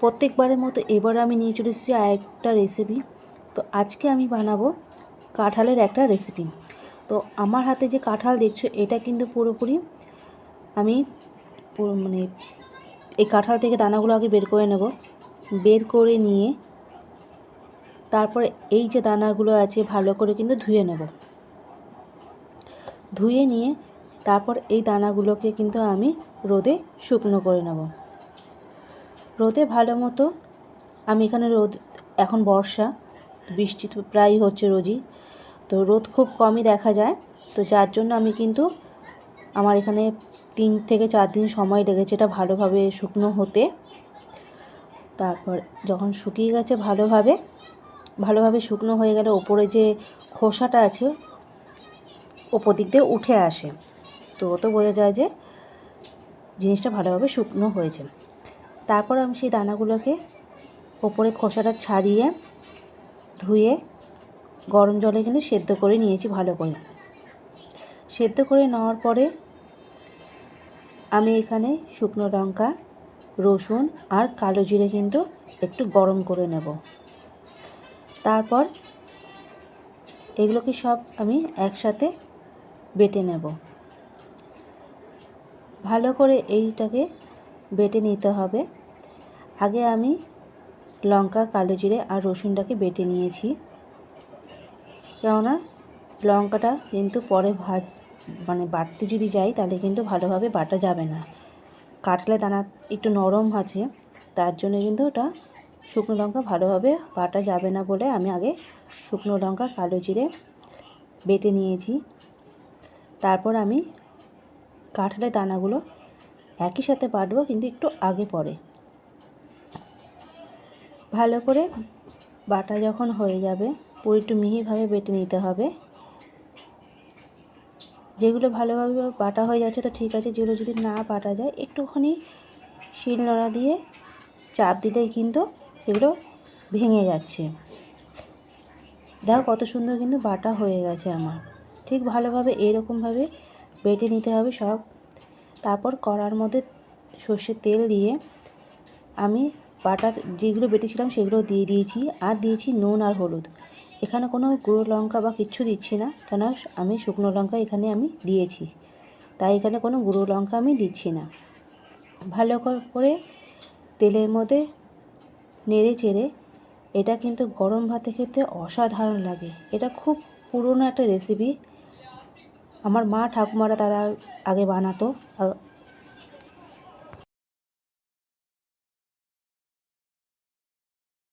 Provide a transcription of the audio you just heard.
প্রত্যেকবারের মতো এবার আমি নিয়ে চলে এসেছি আরেকটা রেসিপি। তো আজকে আমি বানাবো কাঁঠালের একটা রেসিপি। তো আমার হাতে যে কাঁঠাল দেখছো এটা কিন্তু পুরোপুরি আমি মানে এই কাঁঠাল থেকে দানাগুলো আগে বের করে নেব। বের করে নিয়ে তারপরে এই যে দানাগুলো আছে ভালো করে কিন্তু ধুয়ে নেব। ধুয়ে নিয়ে তারপর এই দানাগুলোকে কিন্তু আমি রোদে শুকনো করে নেব। রোদে ভালো মতো আমি এখানে রোদ, এখন বর্ষা, বৃষ্টি তো প্রায়ই হচ্ছে রোজই, তো রোদ খুব কমই দেখা যায়। তো যার জন্য আমি কিন্তু আমার এখানে 3 থেকে 4 দিন সময় লেগেছে এটা ভালোভাবে শুকনো হতে। তারপর যখন শুকিয়ে গেছে ভালোভাবে শুকনো হয়ে গেলে ওপরে যে খোসাটা আছে ওপর দিক দিয়ে উঠে আসে, তো বোঝা যায় যে জিনিসটা ভালোভাবে শুকনো হয়েছে। তারপর আমি সেই দানাগুলোকে ওপরে খোসাটা ছাড়িয়ে ধুয়ে গরম জলে কিন্তু সেদ্ধ করে নিয়েছি। ভালো করে সেদ্ধ করে নেওয়ার পরে আমি এখানে শুকনো লঙ্কা, রসুন আর কালো জিরে কিন্তু একটু গরম করে নেব। তারপর এগুলোকে সব আমি একসাথে বেটে নেব। ভালো করে এইটাকে বেটে নিতে হবে। আগে আমি লঙ্কা, কালো জিরে আর রসুনটাকে বেটে নিয়েছি, কেননা লঙ্কাটা কিন্তু পরে বাটতে যদি যাই তাহলে কিন্তু ভালোভাবে বাটা যাবে না। কাঁঠালের দানা একটু নরম আছে, তার জন্য কিন্তু ওটা শুকনো লঙ্কা ভালোভাবে বাটা যাবে না বলে আমি আগে শুকনো লঙ্কা, কালো জিরে বেটে নিয়েছি। তারপর আমি কাঁঠালের দানাগুলো একই সাথে বাটবো, কিন্তু একটু আগে পরে। ভালো করে বাটা যখন হয়ে যাবে পুরো একটু মিহিভাবে বেটে নিতে হবে। যেগুলো ভালোভাবে বাটা হয়ে যাচ্ছে তো ঠিক আছে, যেগুলো যদি না বাটা যায় একটুখানি শিলনোড়া দিয়ে চাপ দিলেই কিন্তু সেগুলো ভেঙে যাচ্ছে। দেখো কত সুন্দর কিন্তু বাটা হয়ে গেছে আমার। ঠিক ভালোভাবে এরকমভাবে বেটে নিতে হবে সব। তারপর কড়ার মধ্যে সর্ষের তেল দিয়ে আমি বাটার যেগুলো বেটেছিলাম সেগুলো দিয়ে দিয়েছি, আর দিয়েছি নুন আর হলুদ। এখানে কোনো গুঁড়ো লঙ্কা বা কিচ্ছু দিচ্ছি না, কেন আমি শুকনো লঙ্কা এখানে আমি দিয়েছি, তাই এখানে কোনো গুঁড়ো লঙ্কা আমি দিচ্ছি না। ভালো করে তেলের মধ্যে নেড়ে চেড়ে, এটা কিন্তু গরম ভাতে খেতে অসাধারণ লাগে। এটা খুব পুরনো একটা রেসিপি, আমার মা ঠাকুমারা তারা আগে বানাতো।